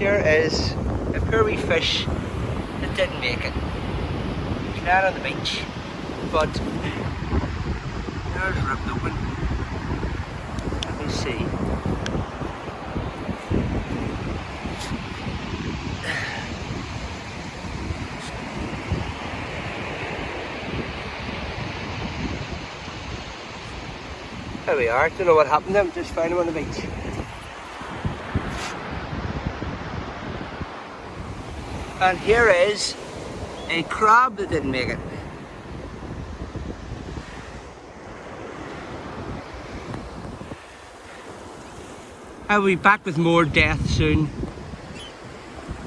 Here is a poor wee fish that didn't make it. He's not on the beach, but there's ripped open. Let me see. There we are. Don't know what happened to him. Just found him on the beach. And here is a crab that didn't make it. I'll be back with more death soon.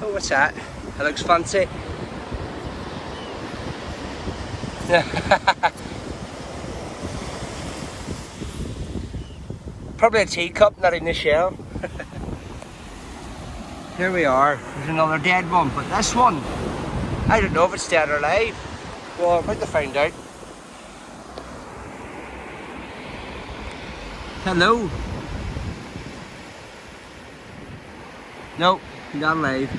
Oh, what's that? That looks fancy. Probably a teacup, not in the shell. Here we are. There's another dead one, but this one, I don't know if it's dead or alive. Well, I'm about to find out. Hello. No, not alive.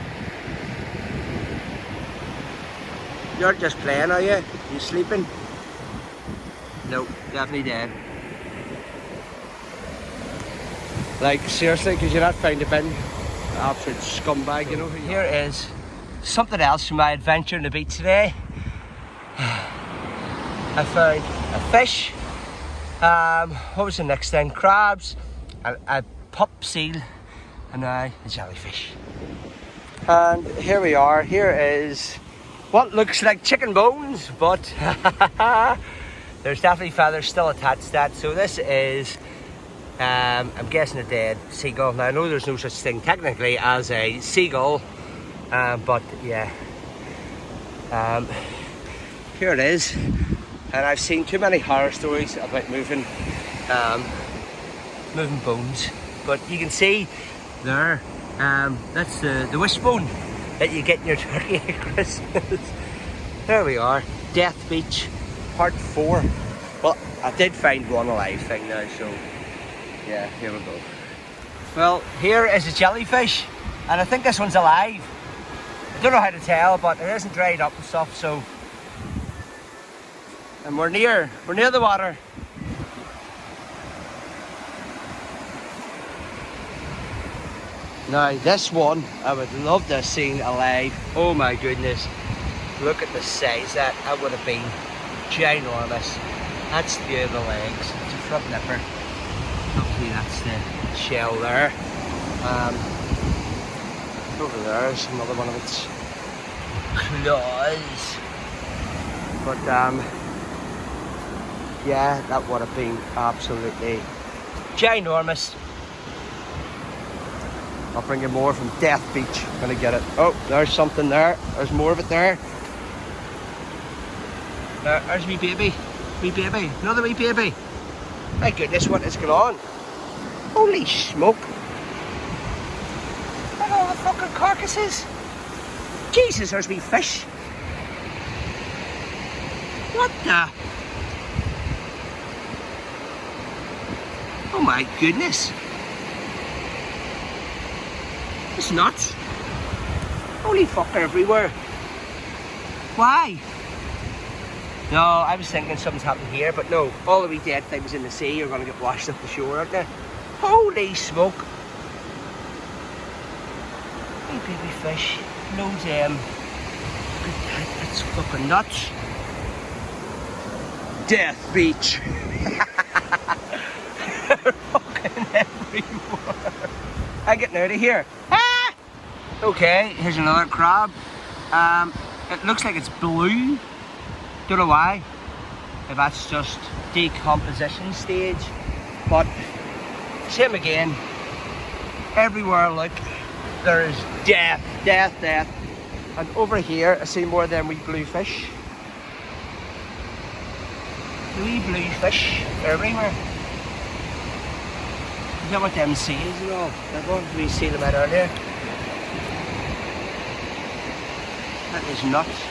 You're just playing, are you? You sleeping? No, definitely dead. Like, seriously, because you're not found a bin. Absolute scumbag, you know. Here is something else from my adventure on the beach today. I found a fish. What was the next thing? Crabs, a pup seal, and now a jellyfish. And here we are. Here is what looks like chicken bones, but there's definitely feathers still attached to that. So this is, I'm guessing, a dead seagull. Now I know there's no such thing technically as a seagull, but yeah. Here it is. And I've seen too many horror stories about moving bones. But you can see there, that's the wishbone that you get in your turkey at Christmas. There we are, Death Beach, part 4. Well, I did find one alive thing now, so yeah, here we go. Well, here is a jellyfish, and I think this one's alive. I don't know how to tell, but it isn't dried up and stuff, so. And we're near the water. Now this one, I would love to have seen alive. Oh my goodness, look at the size. That would have been ginormous. That's the other legs, it's a front nipper. Hopefully that's the shell there. Over there is another one of its claws. But yeah, that would have been absolutely ginormous. I'll bring you more from Death Beach when I get it. Oh, there's something there. There's more of it there. There's wee baby. Wee baby. Another wee baby. My goodness, what is going on? Holy smoke. Look at all the fucking carcasses. Jesus, there's wee fish. What the? Oh my goodness. It's nuts. Holy fuck, they're everywhere. Why? No, I was thinking something's happened here, but no. All the wee dead things in the sea are going to get washed up the shore, aren't they? Holy smoke. Hey, baby fish. Loads of them. That's fucking nuts. Death Beach. They're fucking everywhere. I'm getting out of here. Ah! Okay, here's another crab. It looks like it's blue. Don't know why. If that's just decomposition stage. But same again. Everywhere I look, there is death, death, death. And over here, I see more of them wee blue fish. Wee blue fish everywhere. Is that what them seals and all? That one we seen them out earlier. That is nuts.